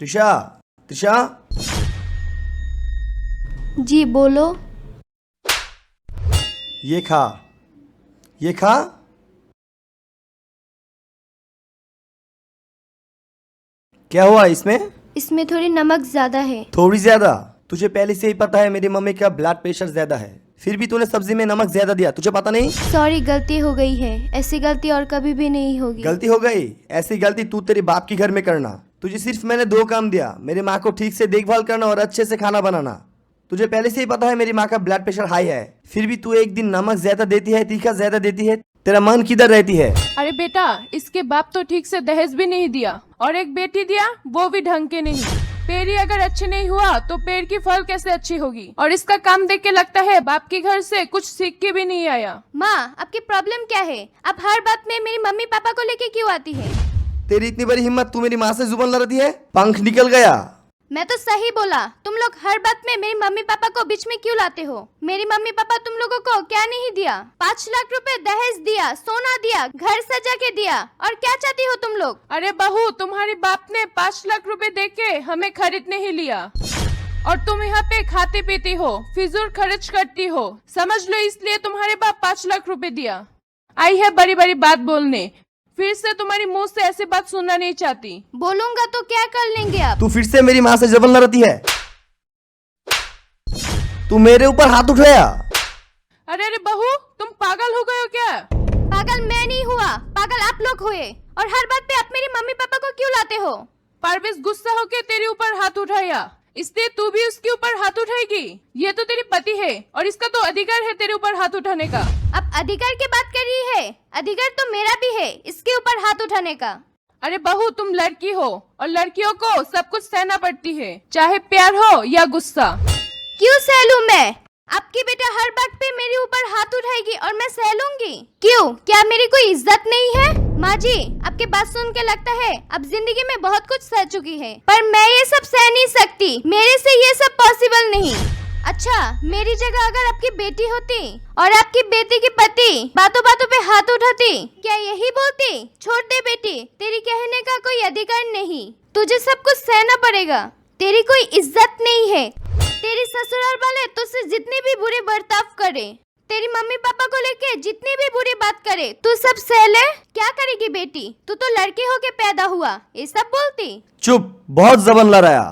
त्रिशा, त्रिशा, जी बोलो। ये खा, ये खा। क्या हुआ इसमें? इसमें थोड़ी नमक ज्यादा है। थोड़ी ज्यादा? तुझे पहले से ही पता है मेरी मम्मी का ब्लड प्रेशर ज्यादा है, फिर भी तूने सब्जी में नमक ज्यादा दिया, तुझे पता नहीं? सॉरी, गलती हो गई है। ऐसी गलती और कभी भी नहीं होगी। गलती हो गई? ऐसी गलती तू तेरे बाप की घर में करना। तुझे सिर्फ मैंने 2 काम दिया, मेरी माँ को ठीक से देखभाल करना और अच्छे से खाना बनाना। तुझे पहले से ही पता है मेरी माँ का ब्लड प्रेशर हाई है, फिर भी तू एक दिन नमक ज्यादा देती है, तीखा ज्यादा देती है। तेरा मन किधर रहती है? अरे बेटा, इसके बाप तो ठीक से दहेज भी नहीं दिया और एक बेटी दिया, वो भी ढंग के नहीं। पेड़ ही अगर अच्छी नहीं हुआ तो पेड़ की फल कैसे अच्छी होगी? और इसका काम देख के लगता है बाप के घर से कुछ सीख के भी नहीं आया। माँ, आपकी प्रॉब्लम क्या है? आप हर बात में मेरी मम्मी पापा को लेके क्यों आती है? तेरी इतनी बड़ी हिम्मत, तू मेरी माँ से जुबान लड़ती है? पंख निकल गया। मैं तो सही बोला। तुम लोग हर बात में मेरी मम्मी पापा को बीच में क्यों लाते हो? मेरी मम्मी पापा तुम लोगों को क्या नहीं दिया? 5 लाख रुपए दहेज दिया, सोना दिया, घर सजा के दिया, और क्या चाहती हो तुम लोग? अरे बहू, तुम्हारे बाप ने 5 लाख रुपए देके हमें खरीदने ही लिया और तुम यहाँ पे खाते पीती हो, फिजूल खर्च करती हो। समझ लो इसलिए तुम्हारे बाप 5 लाख रुपए दिया। आई है बड़ी बड़ी बात बोलने, फिर से तुम्हारी मुंह से ऐसी बात सुनना नहीं चाहती। बोलूंगा तो क्या कर लेंगे आप? तू फिर से मेरी माँ से जबरन लड़ती है। तू मेरे ऊपर हाथ उठाया। अरे अरे बहू, तुम पागल हो गए हो क्या? पागल मैं नहीं हुआ, पागल आप लोग हुए। और हर बात पे आप मेरी मम्मी पापा को क्यों लाते हो? परवेश गुस्सा होके तेरे ऊपर हाथ उठाया, इसलिए तू भी उसके ऊपर हाथ उठाएगी? ये तो तेरी पति है और इसका तो अधिकार है तेरे ऊपर हाथ उठाने का। अब अधिकार की बात कर रही है? अधिकार तो मेरा भी है इसके ऊपर हाथ उठाने का। अरे बहू, तुम लड़की हो और लड़कियों को सब कुछ सहना पड़ती है, चाहे प्यार हो या गुस्सा। क्यों सह लूं मैं? आपकी बेटा हर बात पे मेरे ऊपर हाथ उठाएगी और मैं सह लूंगी? क्यों, क्या मेरी कोई इज्जत नहीं है? माँ जी, आपकी बात सुन के लगता है अब जिंदगी में बहुत कुछ सह चुकी है, पर मैं ये सब सह नहीं सकती। मेरे से ये सब पॉसिबल नहीं। अच्छा, मेरी जगह अगर आपकी बेटी होती और आपकी बेटी की पति बातों बातों पे हाथ उठाती, क्या यही बोलती, छोड़ दे बेटी, तेरी कहने का कोई अधिकार नहीं, तुझे सब कुछ सहना पड़ेगा, तेरी कोई इज्जत नहीं है। तेरी ससुराल वाले तुझसे जितनी भी बुरे बर्ताव करे, तेरी मम्मी पापा को लेके जितनी भी बुरी बात करे, तू सब सह ले? क्या करेगी बेटी? तू तो लड़की होके पैदा हुआ, ये सब बोलती? चुप, बहुत जबरन लड़ाया।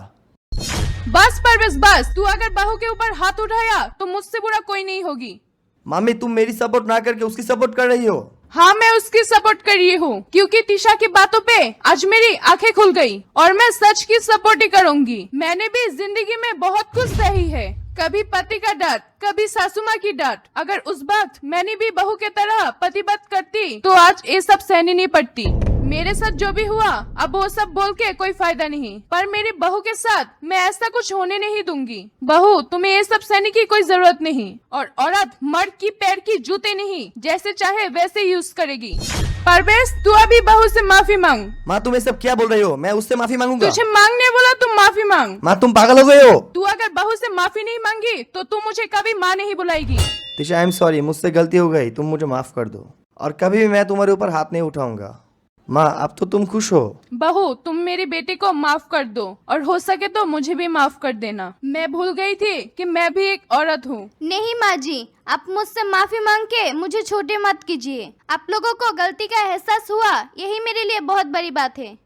बस परवेश बस, तू अगर बहू के ऊपर हाथ उठाया तो मुझसे बुरा कोई नहीं होगी। मामी, तुम मेरी सपोर्ट ना करके उसकी सपोर्ट कर रही हो। हाँ, मैं उसकी सपोर्ट कर रही हूँ क्योंकि तिशा की बातों पे आज मेरी आंखें खुल गई और मैं सच की सपोर्ट ही करूँगी। मैंने भी जिंदगी में बहुत कुछ सही है, कभी पति का डांट, कभी सासू माँ की डांट। अगर उस वक्त मैंने भी बहू के तरह प्रतिबद्ध करती तो आज ये सब सहनी नहीं पड़ती। मेरे साथ जो भी हुआ अब वो सब बोल के कोई फायदा नहीं, पर मेरी बहू के साथ मैं ऐसा कुछ होने नहीं दूंगी। बहू, तुम्हें ये सब सहने की कोई जरूरत नहीं और औरत मर्द की पैर की जूते नहीं, जैसे चाहे वैसे यूज करेगी। परवेश, तू अभी बहू से माफी मांग। माँ, तुम ये सब क्या बोल रही हो? मैं उससे माफी मांगूंगा? तुझे मांगने बोला, तुम माफी मांग। माँ, तुम पागल हो गए हो? तू अगर बहू से माफी नहीं मांगी तो तू मुझे कभी माँ नहीं बुलाएगी। तिशा, आई एम सॉरी, मुझसे गलती हो गई, तुम मुझे माफ कर दो और कभी भी मैं तुम्हारे ऊपर हाथ नहीं उठाऊंगा। माँ, अब तो तुम खुश हो? बहू, तुम मेरी बेटी को माफ कर दो और हो सके तो मुझे भी माफ कर देना। मैं भूल गई थी कि मैं भी एक औरत हूँ। नहीं माँ जी, आप मुझसे माफी मांग के मुझे छोटे मत कीजिए। आप लोगों को गलती का एहसास हुआ, यही मेरे लिए बहुत बड़ी बात है।